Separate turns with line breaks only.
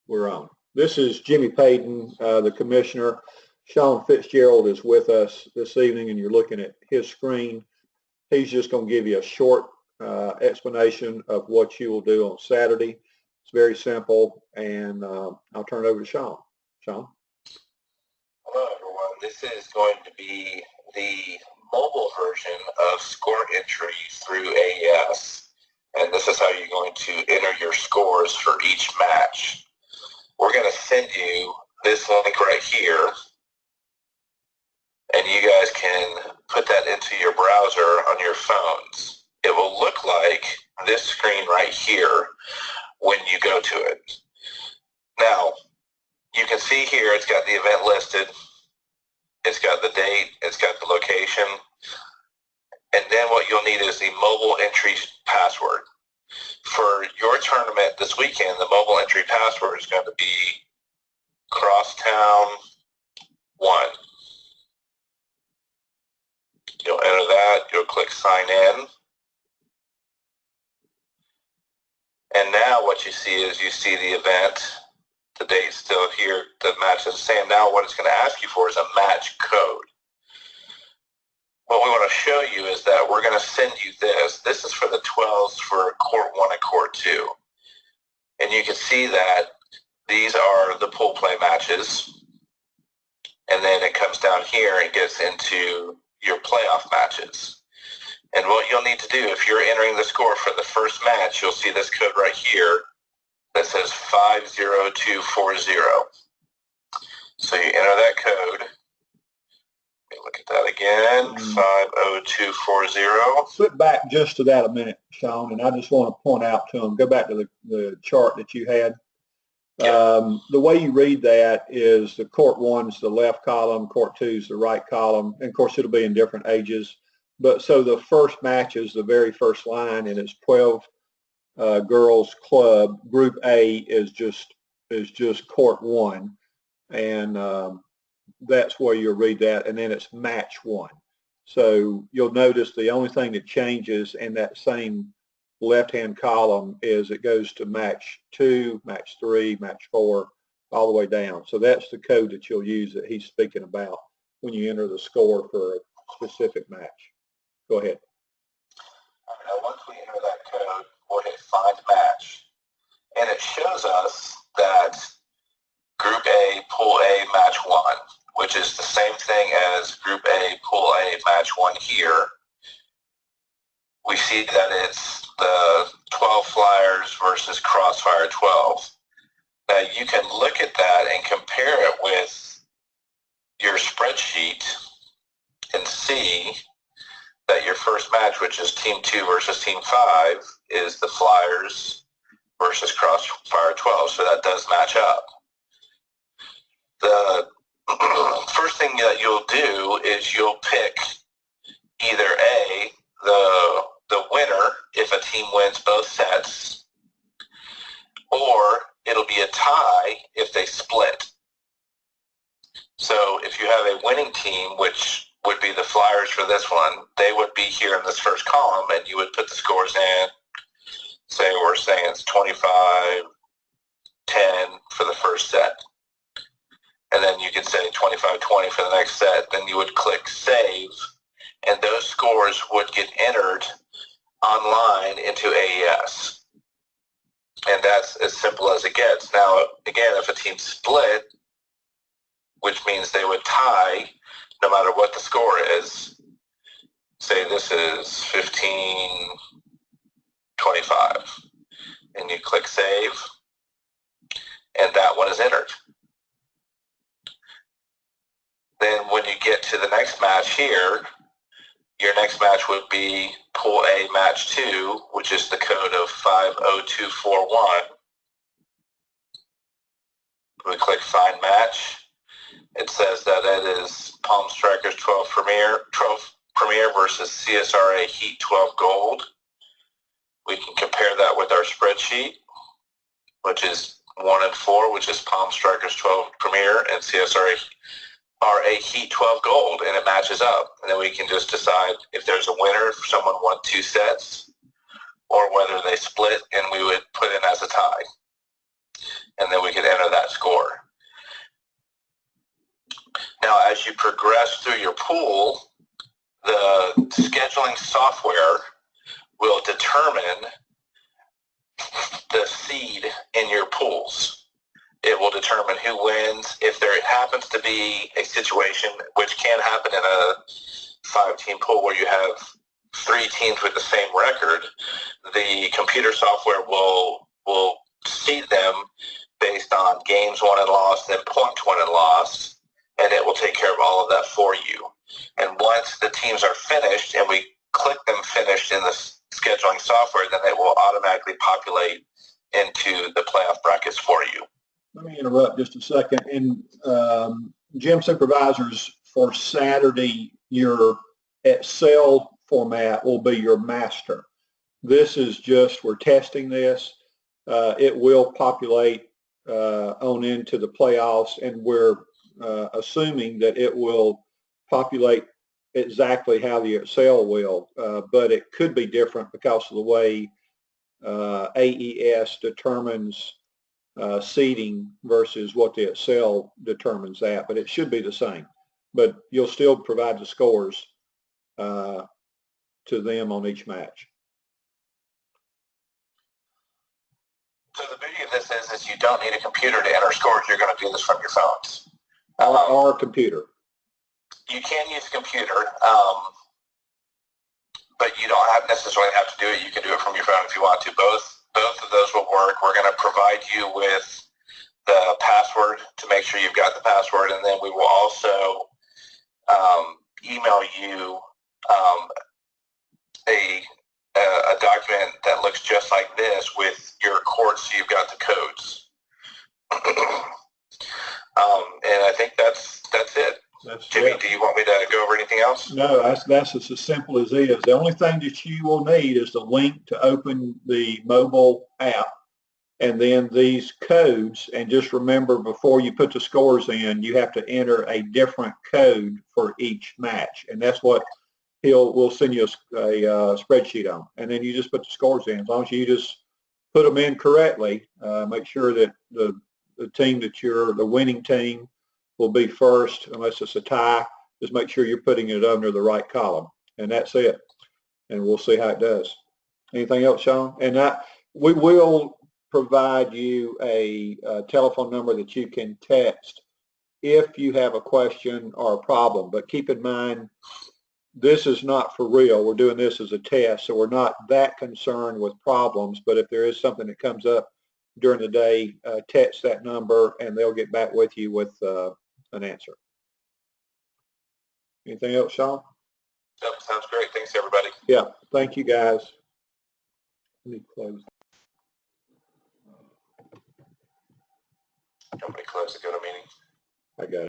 We're on. This is Jimmy Payton, the commissioner. Sean Fitzgerald is with us this evening, and you're looking at his screen. He's just going to give you a short explanation of what you will do on Saturday. It's very simple, and I'll turn it over to Sean. Sean?
Hello, everyone. This is going to be the mobile version of score entry through AES, and this is how you're going to enter your scores for each match. We're going to send you this link right here, and you guys can put that into your browser on your phones. It will look like this screen right here when you go to it. Now, you can see here it's got the event listed, it's got the date, it's got the location, and then what you'll need is the mobile entry password. For your tournament this weekend, the mobile entry password is going to be Crosstown 1. You'll enter that, you'll click sign in. And now what you see is you see the event, the date's still here, the match is the same. Now what it's going to ask you for is a match code. What we want to show you is that we're going to send you this. This is for the 12s for Court 1 and Court 2. And you can see that these are the pool play matches. And then it comes down here and gets into your playoff matches. And what you'll need to do, if you're entering the score for the first match, you'll see this code right here that says 50240. So you enter that code. Let me look at that again, 50240.
Flip back just to that a minute, Sean, and I just want to point out to them, go back to the chart that you had. Yeah. The way you read that is the Court 1's the left column, Court 2's the right column, and of course it'll be in different ages. But so the first match is the very first line, and it's 12 girls club. Group A is just Court 1, and that's where you'll read that, and then it's match 1. So you'll notice the only thing that changes in that same left-hand column is it goes to match 2, match 3, match 4, all the way down. So that's the code that you'll use that he's speaking about when you enter the score for a specific match. Go ahead.
All right, now once we enter that code, we'll hit find match, and it shows us that Group A, Pool A, match 1, which is the same thing as Group A, Pool A, match 1 here. We see that it's the 12 Flyers versus Crossfire 12. Now you can look at that and compare it with your spreadsheet and see that your first match, which is Team 2 versus Team 5, is the Flyers versus Crossfire 12, so that does match up. The first thing that you'll do is you'll pick either A, the winner if a team wins both sets, or it'll be a tie if they split. So if you have a winning team, which would be the Flyers for this one, they would be here in this first column, and you would put the scores in. Say we're saying it's 25-10 for the first set. And then you could say 25-20 for the next set. Then you would click save, and those scores would get entered online into AES. And that's as simple as it gets. Now, again, if a team split, which means they would tie no matter what the score is, say this is 15-25, and you click save, and that one is entered. Then when you get to the next match here, your next match would be Pool A match 2, which is the code of 50241. We click find match. It says that it is Palm Strikers 12 Premier versus CSRA Heat 12 Gold. We can compare that with our spreadsheet, which is 1 and 4, which is Palm Strikers 12 Premier and CSRA Heat 12 Gold, and it matches up. And then we can just decide if there's a winner, if someone won 2 sets, or whether they split, and we would put in as a tie. And then we could enter you progress through your pool, the scheduling software will determine the seed in your pools. It will determine who wins. If there happens to be a situation, which can happen in a 5-team pool where you have 3 teams with the same record, the computer software will seed them based on games won and lost and points won and lost, and it will take care of all of that for you. And once the teams are finished and we click them finished in the scheduling software, then it will automatically populate into the playoff brackets for you.
Let me interrupt just a second. In gym supervisors for Saturday, your Excel format will be your master. This is just, we're testing this. It will populate on into the playoffs, and we're assuming that it will populate exactly how the Excel will, but it could be different because of the way AES determines seeding versus what the Excel determines that, but it should be the same. But you'll still provide the scores to them on each match.
So the beauty of this is you don't need a computer to enter scores. You're going to do this from your phones.
Or a computer.
You can use a computer, but you don't necessarily have to do it. You can do it from your phone if you want to. Both of those will work. We're going to provide you with the password to make sure you've got the password, and then we will also email you a document that looks just like this with your courts, so you've got the codes. And I think that's it. Jimmy, do you want me to go over anything else?
No, that's as simple as it is. The only thing that you will need is the link to open the mobile app, and then these codes. And just remember, before you put the scores in, you have to enter a different code for each match, and that's what we'll send you a spreadsheet on. And then you just put the scores in. As long as you just put them in correctly, make sure that the team that the winning team will be first, unless it's a tie. Just make sure you're putting it under the right column, and that's it. And we'll see how it does. Anything else, Sean? And we will provide you a telephone number that you can text if you have a question or a problem. But keep in mind, this is not for real. We're doing this as a test, so we're not that concerned with problems. But if there is something that comes up during the day, text that number, and they'll get back with you with an answer. Anything else, Sean?
Yep, sounds great. Thanks, everybody.
Yeah, thank you, guys. Let me close.
Somebody close the go to meeting.
I got it.